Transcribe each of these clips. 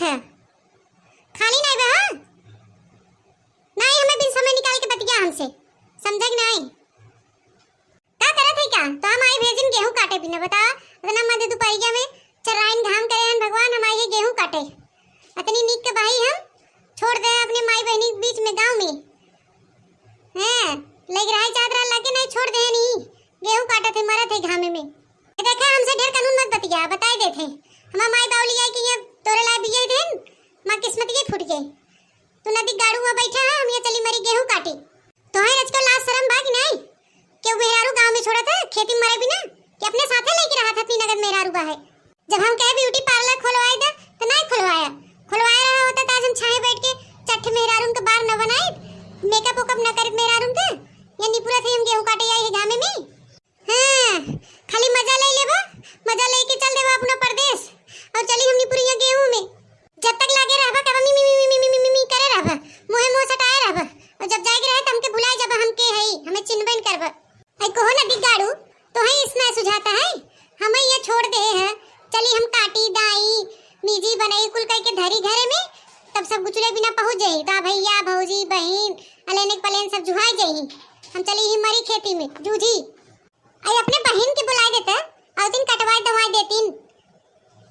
है खाली नहीं बे। हाँ नहीं हमें बिन समय निकाल के बतिया हमसे समझे कि नहीं का करत है क्या। तो हम आई भेजिन गेहूं काटे बिना बता इतना मध्य दोपहरिया में चराइन घाम करे हैं भगवान हम आइए गेहूं काटे इतनी नीक के भाई हम छोड़ दे अपने माई बहनी के बीच में गांव में हैं लग रहा है चादर लगे नहीं छोड़ दे नहीं गेहूं काटे थे मरत है घामे में। देखा हमसे ढेर कानून मत बतिया बताए देते हम माई बावली आई कि ये तोरे ला बिये देन मां किस्मत ये फूट गई तू नदी गाड़ू में बैठा है हम ये चली मरी गेहूं काटी तो है आज को लाश शर्म बाकी नहीं क्यों मेहरारू गांव में छोड़ा था खेती मरे बिना कि अपने साथे लेके रहा था तीन नगद मेहरारू बा है। जब हम कहे ब्यूटी पार्लर खोलवाए दे तो नहीं खुलवाया रहा होता तो आज हम छाए बैठ के चट्ठ मेहरारू के बार न बनाए मेकअप वकअप न करे मेहरारू के ये नहीं पूरा थे हम गेहूं काटे आई है गामे में। हां खाली मजा ले लेबा मजा लेके चल देबा अपना परदेश और चली हमनी पूरी गेहूं में जब तक लागे रहबा कब मी करे रहबा मुंह सटाए रहबा और जब जाएगे रहे त हमके भुलाए जब हम के हई हमें चिन्हबन करबा आई कहो ना दिगाड़ू तो है इसना सुझाता है हमें ये छोड़ दे है चली हम काटी दाई निजी बनाई कुल कह के धरी घरे में तब सब गुचले बिना पहुंच जाई ता भैया भौजी बहन अलेने पलेन सब जुहाई जाई हम चली ही मरी खेती में जूझी आई अपने बहन के बुलाए देता और दिन कटवाए दवाई देतीन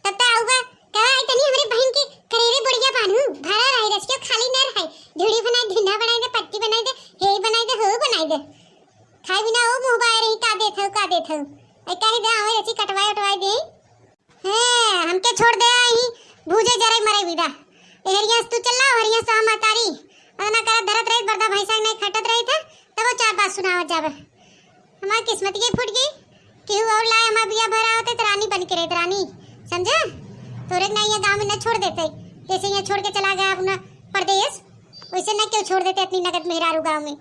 तब तक आऊगा कहा इतनी हमारी बहन की करेरे बुढ़िया बानू भरा रही रस के खाली न रही झुड़ी बनाई धुना बनाई दे पट्टी बनाई दे हे बनाई दे हो बनाई दे खाई बिना ओ मुंह बाहर ही का देथो आई कह दे आवे ऐसी कटवाए दे हैं हमके छोड़ दे आई भूजे जरे मरे विदा एहरिया तू चला हरिया सा मातारी ना कर धरत रही बरदा भैंसा नहीं खटत रही था तब वो चार बात सुनावत जावे हमारी किस्मत ये फूट गई केहू और लाए हमारा बिया भरा होते तो रानी बन के रहते रानी समझा तोरे नहीं ये गांव में न छोड़ देते जैसे यहाँ छोड़ के चला गया अपना प्रदेश वैसे न क्यों छोड़ देते अपनी नगद मेहरारू गांव में।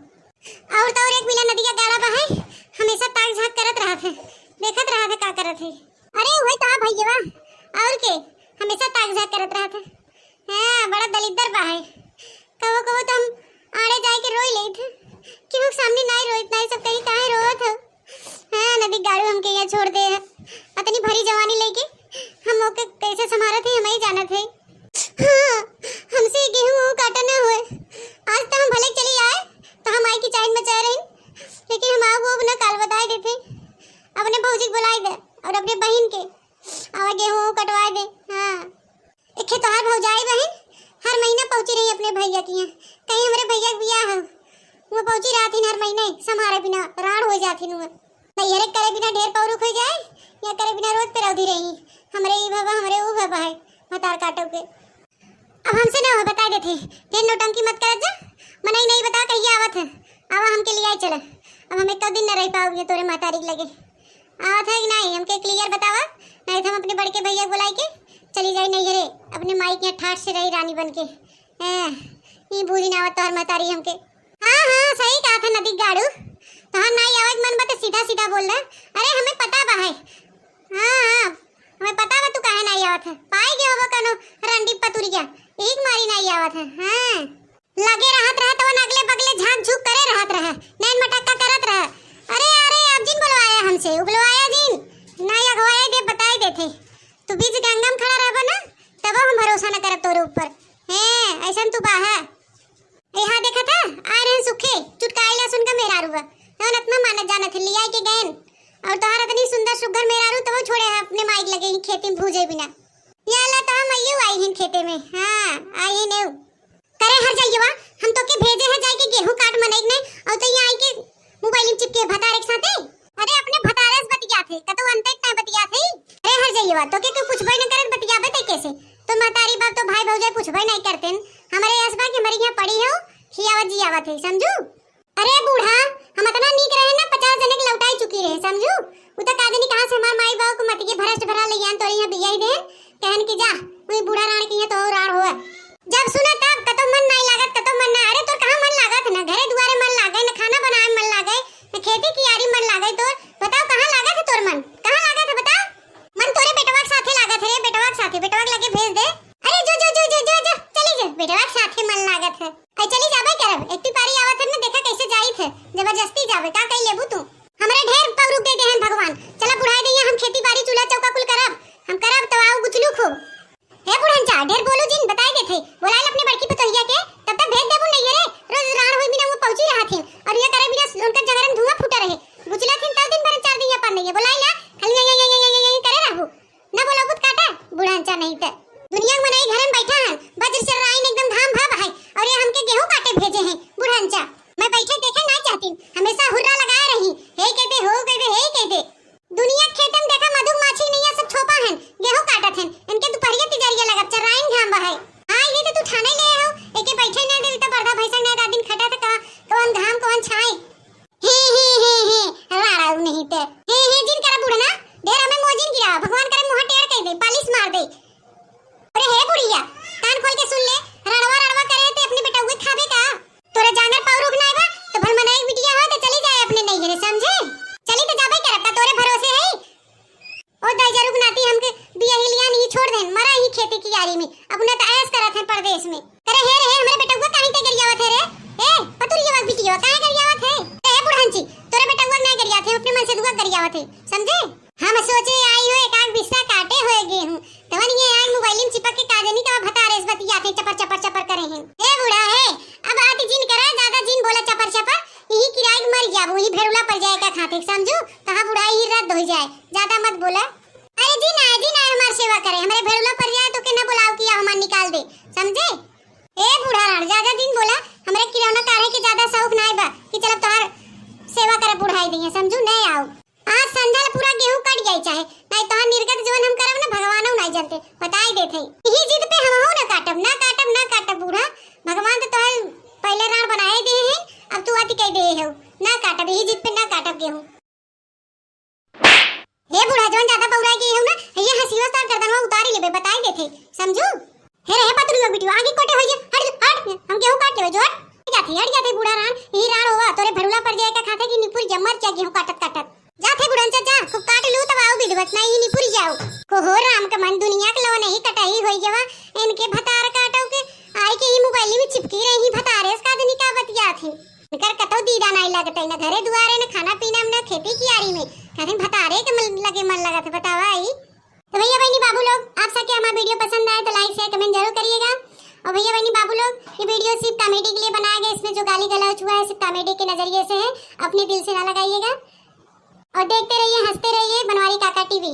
और तो और एक मिला नदी का गाड़ा बहा हमेशा ताक झाक करत रहा थे देखत रहा थे का करत है अरे वही तो भैया और के हमेशा ताक झाक करत रहा था। हां बड़ा दलिदर बहा कबो कबो तो हम आड़े जाए के रोई ले थे क्यों सामने नहीं रोइत नहीं सब कहीं काहे रोत है। हां नदी गाड़ू हमके यहाँ छोड़ दे इतनी भरी जवानी लेके हम ओके कैसे संभाले थे हमें ही जाना थे। हां हमसे गेहूं काटा ना हुए आज तो हम भले चली आए तो हम आई की चाइन में चाह रहे लेकिन हम आप वो ना काल बताए देते अपने भौजी को बुलाए दे और अपने बहन के आवा गेहूं कटवा दे। हां एक तोहार भौजाई बहन हर महीना पहुंची रही अपने भैया की कहीं हमारे भैया के बियाह है वो पहुंची रहा थी हर महीने समारे बिना राड़ हो जाती नु नहीं हरे करे बिना ढेर पौरुख हो जाए या करे बिना रोज पे रौदी रही हमरे ई बाबा हमरे ऊ बाबा है मतार काटो के अब हमसे ना हो बता देते फिर नौटंकी मत कर जा मनाई नहीं बता कहिए आवत है आवा हमके लिए चला अब हम एक दिन न रह पाओगे तोरे मातारी लगे आवत है कि नहीं हमके क्लियर बतावा नहीं तो हम अपने बड़के भैया बुलाई के चली जाई नहीं हरे अपने माई के ठाठ से रही रानी बन के ये बूझी ना आवत तोहर मातारी हमके। हां सही कहा था नदी गाड़ू तो हम नहीं आवाज मन बता सीधा बोल रहा अरे हमें पता बा है। हां हमें पता बा तू काहे नहीं आवत है पाई गयो होबो कनो रंडी पतुरिया एक मारी नहीं आवत है। हां लगे रहत तो अगले बगले झांक झूक करे रहत रहा नैन मटक्का करत रहा अरे अब जिन बुलवाया हमसे बुलवाया जिन नहीं अगवाए दे बताए देते तू बीच गंगा में खड़ा रहबा ना तब हम भरोसा न करब तोरे ऊपर हैं ऐसन तू बा है। यहाँ देखा था आ रहे सुखे चुटकाइला सुन के मेरा रुआ नन इतना मानत जाना थे लिया के गैन और तोहरा इतनी सुंदर सुगर मेरा रू तो वो छोड़े है अपने माइक लगे ही खेती में भूजे बिना या अल्लाह तो हम आइयो आई हिन खेते में। हां आई हिन करे हर जाइयो हम तो के भेजे है जाए के गेहूं काट मनाई ने और तो यहाँ आई के मोबाइल में चिपके भतारे के साथे अरे अपने भतारे से बतिया थे कतो अंत तक बतिया थे अरे हर जाइयो तो के पूछबे न करत बतियाबे ते कैसे तो मातारी बाप तो भाई भौजाई पूछबे नहीं करते हमारे आसबा के हमारे यहाँ पड़ी हो खियावत जियावत है समझू। अरे बूढ़ा हम इतना नीक रहे ना 50 जने के लौटाई चुकी रहे समझू उ तो कादनी कहां से हमार माई बाप को मत के भरस्ट भरा ले जान तो यहाँ बियाई दे कहन की जा वही बूढ़ा राण के यहाँ तो राड़ होए जब सुना तब कतो मन नहीं लागत कतो मन ना अरे तो कहां मन लागत ना घरे दुआरे मन लागे ना खाना बनाए मन लागे ना खेती की यारी मन लागे तो बताओ कहां लागत है तोर मन कहां लागत है बताओ मन तोरे बेटवा के साथे लागत है बेटवा के साथे बेटवा के लगे भेज दे अरे जो चली जा बेटवा के साथे मन लागत है आई चली जाबे करब एकटी पारी आवत है ना देखा कैसे जाई थे जबरदस्ती जाबे का कई लेबू तू हमरे ढेर पौरुक दे देहन भगवान चला बुढ़ाई दैया हम खेती बाड़ी चूल्हा चौका कुल करब हम करब तो आऊ गुचलू खूब हे बुढ़न चा ढेर बोलू जिन खेती की यारी में, अपना तो ऐस करत है परदेश में। करे हे रे हमरे बेटवा काहे के गरियावत है रे? ए पतुरिया बिटिया काहे गरियावत है? ए बुढ़ांची तोरे बेटवा ना गरियावत है, अपने मन से दुआ गरियावत है, समझे? हम सोचे आई हो एक आग बिस्सा काटे होए गेहूं, तवन ये आई मोबाइल में चिपक के काजनी का भतारेस बतियाते चपर चपर चपर करे हैं। ए बूढ़ा है अब आती जिन करा ज्यादा जिन बोला चपर चपर, यही किराए मर गया वही भेड़ुला पड़ जाएगा खाते, समझो? कहां बुढ़ाई ही रद्द हो जाए, ज्यादा मत बोला। अरे जी ना हमारी सेवा करे, हमारे भेड़ुला पड़ जाए तो के ना बुलाओ कि हम निकाल दे, समझे? ए बूढ़ा राण ज्यादा दिन बोला, हमरे किरौना काढ़े के ज्यादा शौक नहीं बा कि चल तोहार सेवा करे बुढ़ाई दिए, समझू? नहीं आओ आज संध्या पूरा गेहूं कट जाए चाहे नहीं तोहार निर्गत जीवन हम करब ना भगवानों नहीं जानते, बताई देते यही जिद पे हम हो ना काटब बूढ़ा, भगवान तो तोहार पहले राण बनाए दे हैं, अब तू आती कह दे हो ना काटब, यही जिद पे ना काटब गेहूं। हे बूढ़ा जवन ज्यादा पौराई के हो ना ये हसीवा स्टार कर दनवा उतारी लेबे, बताई देथे, समझू? हे रे पतलू बिटिया आगे कोटे होई हट हम गेहूं काट लेबे, जो हट जाते बूढ़ा राण, यही राण होवा तोरे भेड़ुला पड़ जाए का खाते की निपुर जमर चा गेहूं काटत जाते बुढ़न जा खूब काट लू तब आओ बिदवत नहीं निपुर जाओ को हो राम का मन दुनिया के लव नहीं कटाई होई जवा इनके भतार काटो के आई के ही मोबाइल में चिपकी रही भतारे का दिन का बतिया थी कर कतो दीदा नहीं लगता ना घरे दुआरे ना खाना पीना ना खेती की यारी में कहते भतारे के मन लगा था, बतावा आई। तो भैया बहनी बाबू लोग आप सबके हमारा वीडियो पसंद आए तो लाइक शेयर कमेंट जरूर करिएगा। और भैया बहनी बाबू लोग ये वीडियो सिर्फ कॉमेडी के लिए बनाया गया, इसमें जो गाली गलौज हुआ है सिर्फ कॉमेडी के नजरिए से है, अपने दिल से ना लगाइएगा। और देखते रहिए हंसते रहिए बनवारी काका टीवी।